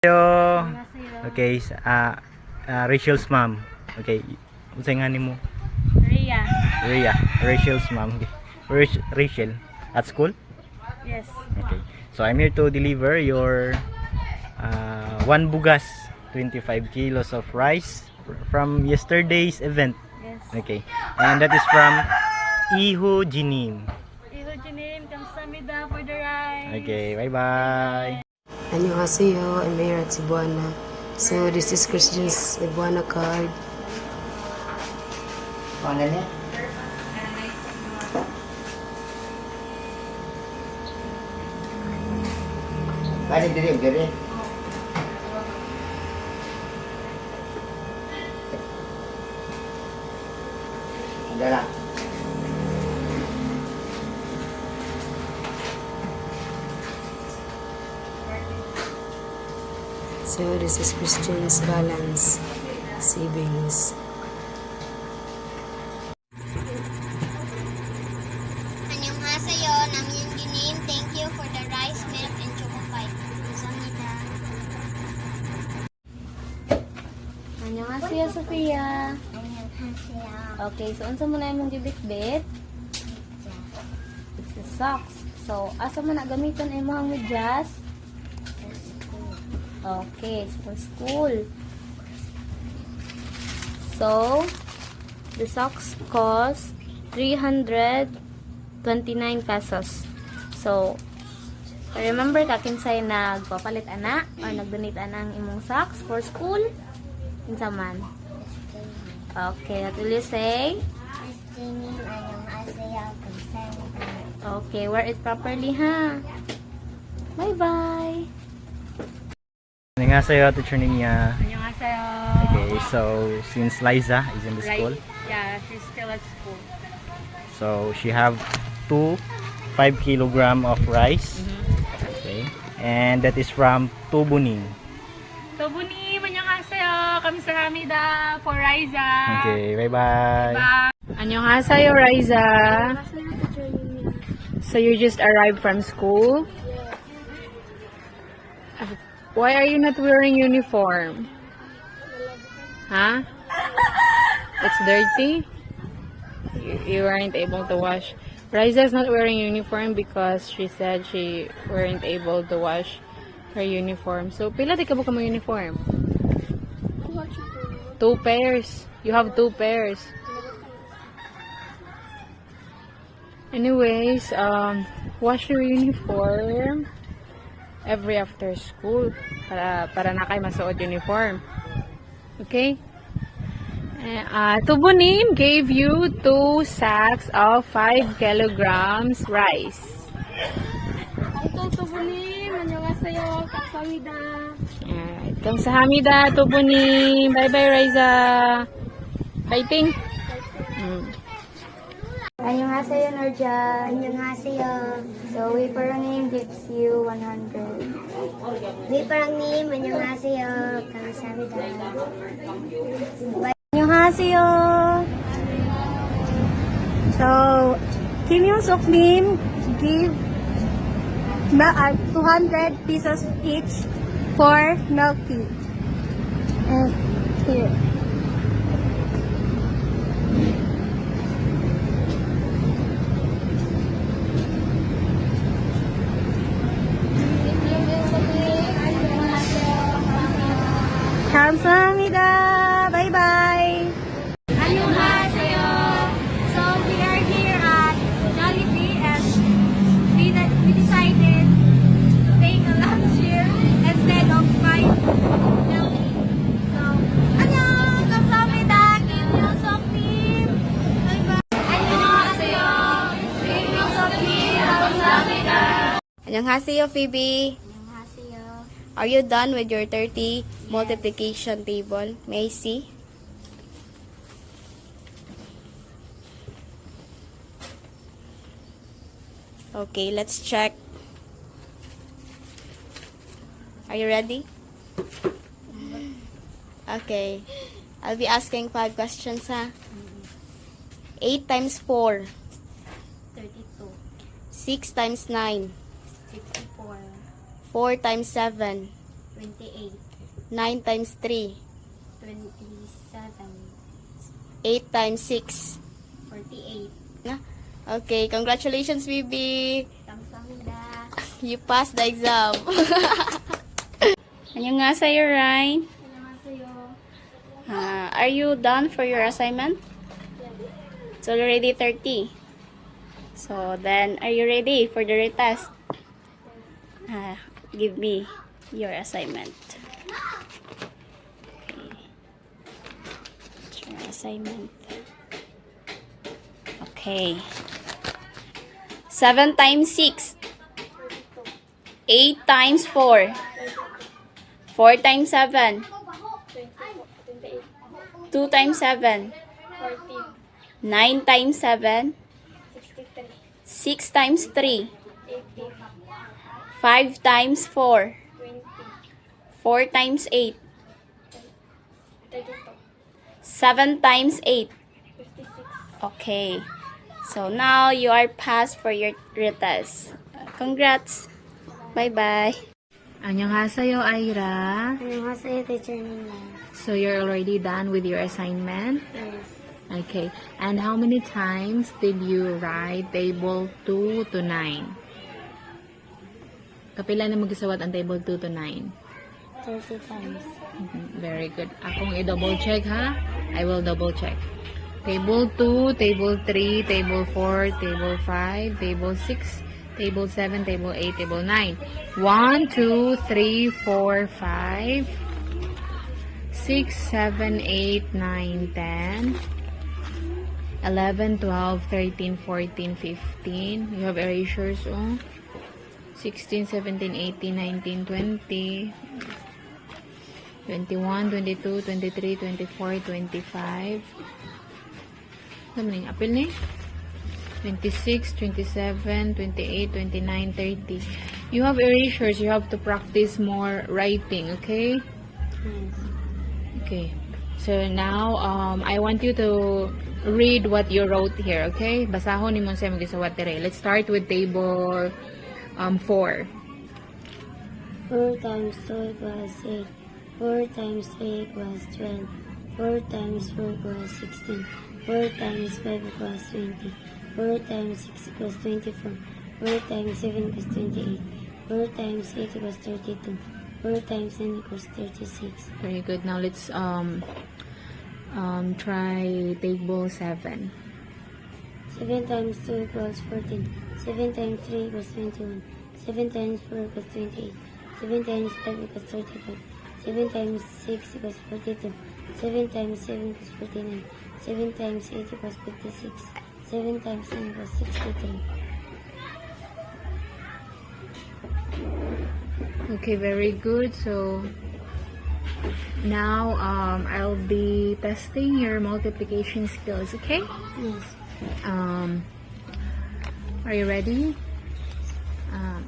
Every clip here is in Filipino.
Hello. Okay, Rachel's mom. Okay, unsay nga nimo? Rachel's mom. Okay. Rachel at school? Yes. Okay. So I'm here to deliver your one bugas, 25 kilos of rice from yesterday's event. Yes. Okay. And that is from Iho Jinim. Kamsahamnida for the rice. Okay, bye-bye. Annyeonghaseyo, I'm Mayor at Cebuana. So this is Christian's Cebuana card. Ano niya? Kani diri. Dala. So this is Christian's balance savings. Annyeonghaseyo, Namyang Ginim. Thank you for the rice, milk, and choco pie. Kamsahamnida. Annyeonghaseyo, Sophia. Annyeonghaseyo. Okay, so unsa mo na imong gibitbit? It's the socks. So, asa man na gamiton imong medyas? Okay, it's for school. So, the socks cost 329 pesos. So, remember kakinsay nagpapalit ana or nagdonate ana ang imong socks for school? Kinsa man? Okay, what will you say? Annyeonghaseyo. Kamsahamnida. Okay, wear it properly ha. Bye-bye. Annyeonghaseyo, Teacher Ninya. Annyeonghaseyo. Okay, so since Liza is in the school, Yeah, she's still at school. so she have 5 kilogram of rice. Okay, and that is from Tubuning. Tobuni, annyeonghaseyo. Kamsahamnida for Riza. Okay, bye-bye. Annyeonghaseyo, Riza. So you just arrived from school? Why are you not wearing uniform? Huh? It's dirty? You weren't able to wash. Riza's not wearing uniform because she said she weren't able to wash her uniform. So, pila di ka ba mo uniform? 2 pairs. You have 2 pairs. Anyways, wash your uniform every after school para na kayo masuot uniform. Okay? Tubunim gave you 2 sacks of 5 kilograms rice. Ito, Tubunim. Annyeonghaseyo. Kamsahamnida. Alright. Kamsahamnida, Tubunim. Bye-bye, Riza. Fighting? Annyeonghaseyo, Norja. Annyeonghaseyo. So, Wiparangnim gives you 100. Wiparangnim, annyeonghaseyo. Kamsahamnida. Annyeonghaseyo. So, Kim Yung-suknim give 200 pesos each for milk tea. And here. Kamsahamnida. Bye-bye. Annyeonghaseyo. So, we are here at Jollibee and we decided to take a lunch here instead of buying milk tea. So, annyeong! Kamsahamnida! Kim Yung-suknim! Bye-bye! Annyeonghaseyo! Kim Yung-suknim! Kamsahamnida! Annyeonghaseyo, Phoebe. Annyeonghaseyo! Are you done with your 30 multiplication table? May I see? Okay, let's check. Are you ready? Okay. I'll be asking 5 questions, ha? 8 times 4. 32. 6 times 9. 54. 4 times 7. 28. 9 times 3. 27. 8 times 6. 48. Na? Okay, congratulations, Bibi. Kamsahamnida. You passed the exam. Annyeonghaseyo, Ryan. Annyeonghaseyo. Are you done for your assignment? It's already 30. So then, are you ready for the retest? Give me your assignment. Okay. It's your assignment. Okay. 7 times 6. 8 times 4. 4 times 7. 2 times 7. 9 times 7. 6 times 3. 5 times 4. 4 times 8. 7 times 8. Okay. So now you are passed for your retest. Congrats. Bye-bye. Annyeonghaseyo, Ira. Annyeonghaseyo, Teacher Nina. So you're already done with your assignment? Yes. Okay. And how many times did you write table 2 to 9? Kapila na magisawat ang table 2 to 9? 30 times. Very good. Akong i-double check ha. I will double check. Table 2, table 3, table 4, table 5, table 6, table 7, table 8, table 9. 1, 2, 3, 4, 5, 6, 7, 8, 9, 10, 11, 12, 13, 14, 15. You have erasures, oh. 16, 17, 18, 19, 20, 21, 22, 23, 24, 25. Ano na yung apil na 26, 27, 28, 29, 30. You have erasures. You have to practice more writing, okay? Yes. Okay. So now, I want you to read what you wrote here, okay? Basahon ni mo sa magisawat dire. Let's start with table 4. 4 times 2 equals 8. 4 times 3 equals 12. 4 times 4 equals 16. 4 times 5 equals 20. 4 times 6 equals 24. 4 times 7 equals 28. 4 times 8 equals 32. 4 times 9 equals 36. Very good. Now let's try table 7. 7 times 2 equals 14. 7 times 3 equals 21. 7 times 4 equals 28. 7 times 5 equals 35. 7 times 6 equals 42. 7 times 7 equals 49. 7 times 8 equals 56. 7 times 9 equals 63. Okay, very good. So now I'll be testing your multiplication skills, okay? Yes. Are you ready?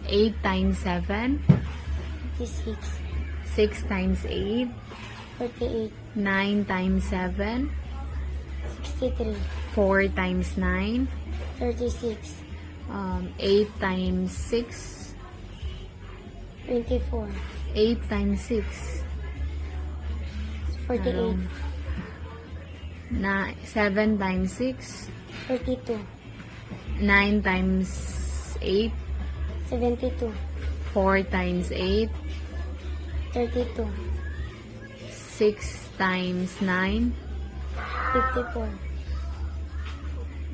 8 times 7, 56. 6 times 8, 48. 9 times 7, 63. 4 times 9, 36. 8 times 6, 24. 8 times 6, 48. 7 times 6, 42. 9 times 8, 72. 4 times 8, 32. 6 times 9, 54.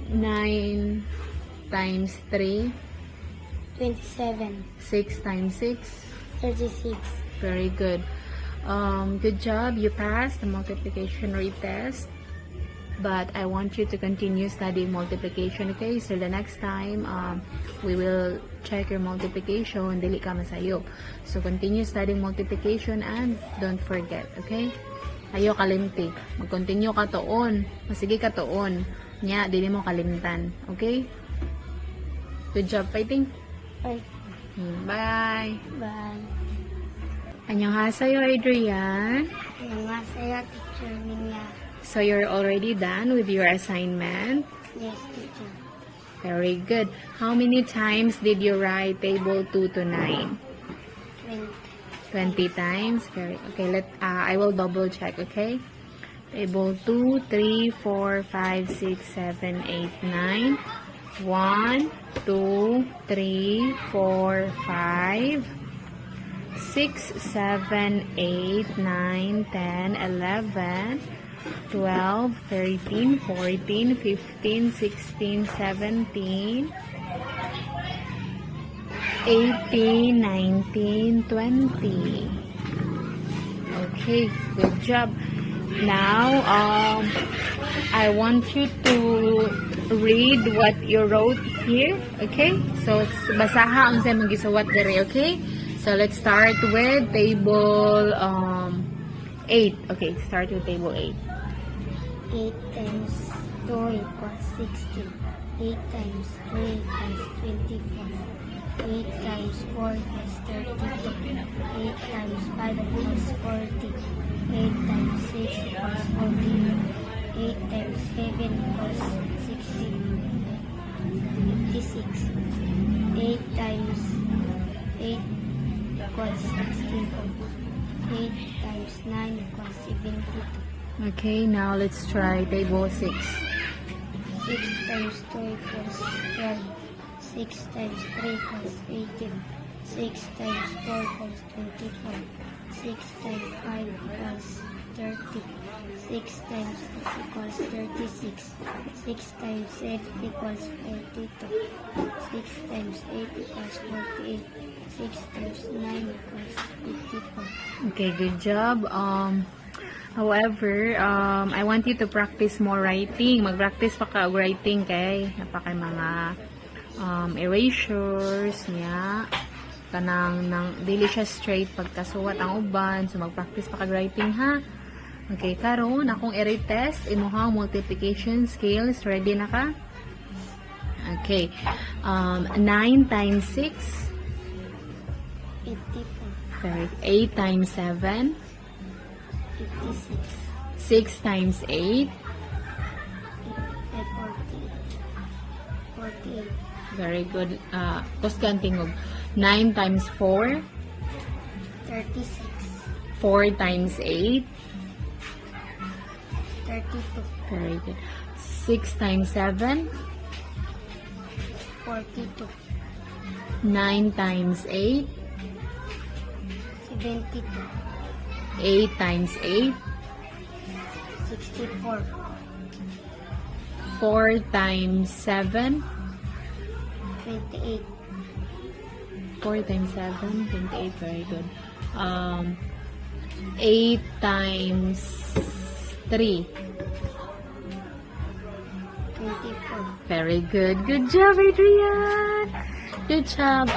9 times 3, 27. 6 times 6. 36. Very good. Good job. You passed the multiplication retest. But I want you to continue studying multiplication, okay? So the next time, we will check your multiplication. Dili ka masayo. So continue studying multiplication and don't forget, okay? Ayo kalimti. Mag-continue ka toon. Masige ka toon. Nya, dili mo kalimtan. Okay? Good job, fighting. Bye. Bye. Bye. Annyeonghaseyo, Adrian. Annyeonghaseyo, Teacher Minya. So you're already done with your assignment? Yes, teacher. Very good. How many times did you write table 2 to 9? 20. 20 times. Very okay. I will double check. Okay. Table 2, 3, 4, 5, 6, 7, 8, 9. 1, 2, 3, 4, 5, 6, 7, 8, 9, 10, 11, 12, 13, 14, 15, 16, 17, 18, 19, 20. Okay, good job. Now, I want you to read what you wrote here. Okay? So, basaha ang sa mga gisawat dere. Okay? So, let's start with table 8. Okay, start with table 8. 8 times 2 equals 16. 8 times 3 equals 24. 8 times 4 equals 32. 8 times 5 equals 40. 8 times 6 equals 48. 8 times 7 equals 60. 56. 8 times 8 equals 16. 8 times 9 equals 72. Okay, now let's try table 6. 6 times 2 equals 12. 6 times 3 equals 18. 6 times 4 equals 24. 6 times 5 equals 30. 6 times 6 equals 36. 6 times 8 equals 42. 6 times 8 equals 48. 6 times 9 equals 54. Okay, good job. However, I want you to practice more writing. Mag-practice pa ka og writing kay napaka mga erasures niya. Kanang dili siya straight pagkasuwat ang uban. So mag-practice pa kag writing ha. Okay, karon akong i-retest imuhang multiplication skills. Ready na ka? Okay. 9 times 6. 84. Very 8 times 7. 56. 6 times 8. 48. Very good. Kuskanting og 9 times 4. 36. 4 times 8. 32. Very good. 6 times 7. 42. 9 times 8. 72. 8 times 8. 64. 4 times 7. 28. 4 times 7. 28. Very good. 8 times 3. 24. Very good. Good job, Adrian. Good job.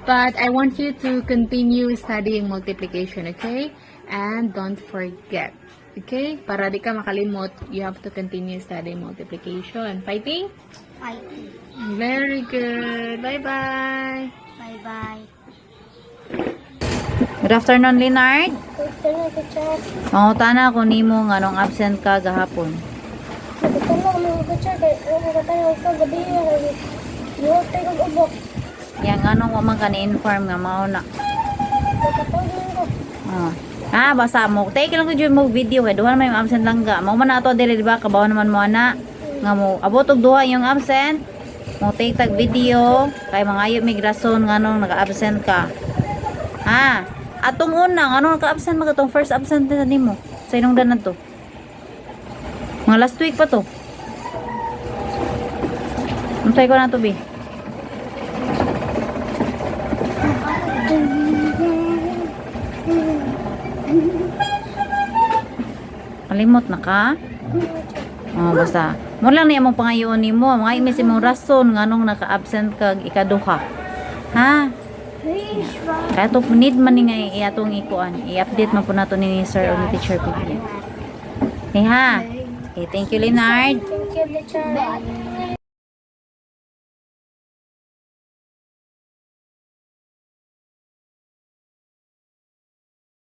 But I want you to continue studying multiplication, okay? And don't forget, okay? Para di ka makalimot, you have to continue studying multiplication. Fighting? Fighting. Very good. Bye-bye. Bye-bye. Good afternoon, Leonard. Gusto na ko, Char. Mangutana ko nimo nga nung absent ka gahapon. Gusto na ko, Char. Kaya ano ka tayo ka gabi yun. Iwag tayo kag-ubok. Yang anong wa man ka ni-inform nga mao na. Katapagin ko. Basta mo. Take lang ko dyan mo video kay duha naman yung absent lang ga. Mao man na ato dili di ba kabaw naman mo ana nga mo abot og duha yung absent. Mo take tag video kay mangayo migrason nga nung naka-absent ka. Atong una nga nung naka-absent magatong first absent na nimo. Sa inong danan to. Mga last week pa to. Untay ko na to bi. Kalimot na ka? Basta. Mo lang niya mong pangayoon ni mo. Mga imis mong rason nga nung naka-absent kag ikaduha. Ha? Kaya to need man ni nga iatong ikuan. I-update man po nato ni Sir o ni Teacher Piggy. Okay ha? Okay, thank you, Leonard. Thank you, Char.